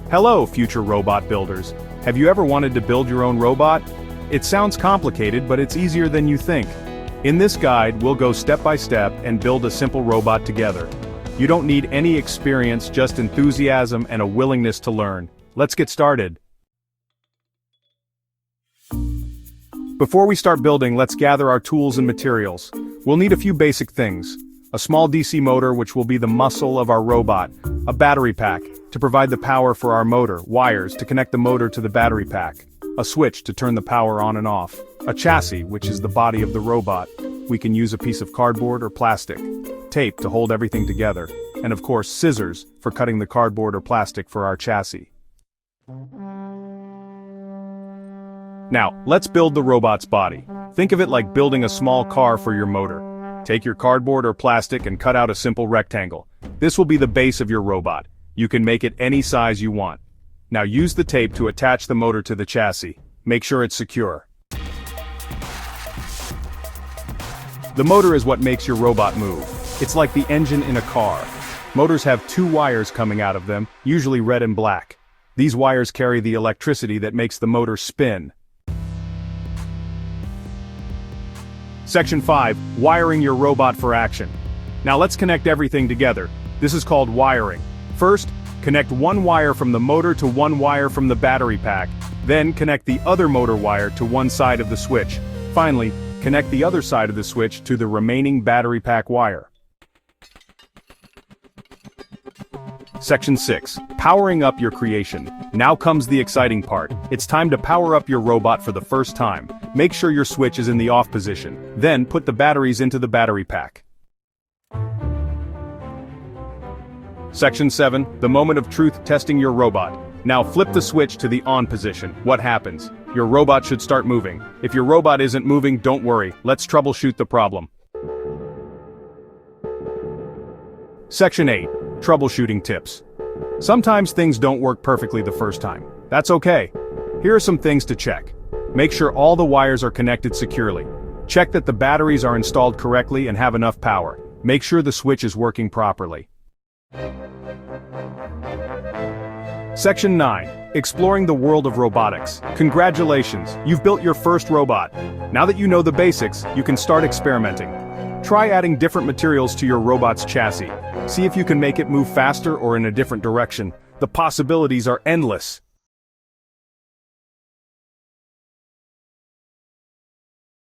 Hello, future robot builders. Have you ever wanted to build your own robot? It sounds complicated, but it's easier than you think. In this guide, we'll go step by step and build a simple robot together. You don't need any experience, just enthusiasm and a willingness to learn. Let's get started. Before we start building, let's gather our tools and materials. We'll need a few basic things. A small DC motor, which will be the muscle of our robot. A battery pack, to provide the power for our motor. Wires, to connect the motor to the battery pack. A switch, to turn the power on and off. A chassis, which is the body of the robot. We can use a piece of cardboard or plastic. Tape, to hold everything together. And of course, scissors, for cutting the cardboard or plastic for our chassis. Now, let's build the robot's body. Think of it like building a small car for your motor. Take your cardboard or plastic and cut out a simple rectangle. This will be the base of your robot. You can make it any size you want. Now use the tape to attach the motor to the chassis. Make sure it's secure. The motor is what makes your robot move. It's like the engine in a car. Motors have two wires coming out of them, usually red and black. These wires carry the electricity that makes the motor spin. Section 5. Wiring your robot for action. Now let's connect everything together. This is called wiring. First, connect one wire from the motor to one wire from the battery pack. Then connect the other motor wire to one side of the switch. Finally, connect the other side of the switch to the remaining battery pack wire. Section 6. Powering up your creation. Now comes the exciting part. It's time to power up your robot for the first time. Make sure your switch is in the off position. Then put the batteries into the battery pack. Section 7. The moment of truth, testing your robot. Now flip the switch to the on position. What happens? Your robot should start moving. If your robot isn't moving, don't worry. Let's troubleshoot the problem. Section 8. Troubleshooting tips. Sometimes things don't work perfectly the first time. That's okay. Here are some things to check. Make sure all the wires are connected securely. Check that the batteries are installed correctly and have enough power. Make sure the switch is working properly. Section 9. Exploring the world of robotics. Congratulations, you've built your first robot. Now that you know the basics, you can start experimenting. Try adding different materials to your robot's chassis. See if you can make it move faster or in a different direction. The possibilities are endless.